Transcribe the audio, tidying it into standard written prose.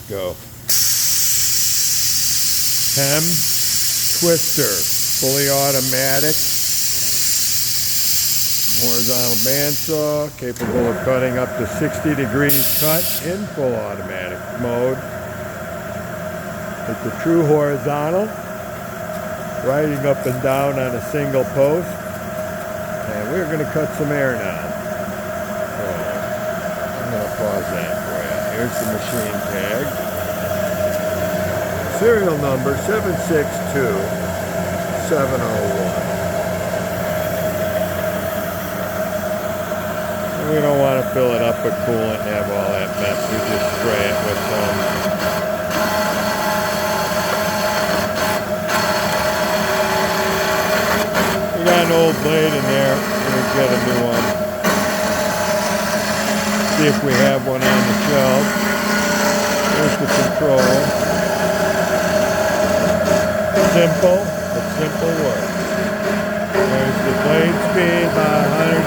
Go. Hem twister, fully automatic. Horizontal bandsaw, capable of cutting up to 60 degrees cut in full automatic mode. It's a true horizontal, riding up and down on a single post. And we're going to cut some air now. So I'm going to pause that for you. Here's the machine tag. Serial number 762701. We don't want to fill it up with coolant and have all that mess. We just spray it with some. We got an old blade in there. We'll get a new one. See if we have one on the shelf. Here's the control. Simple, but simple work. There's the blade speed, about 100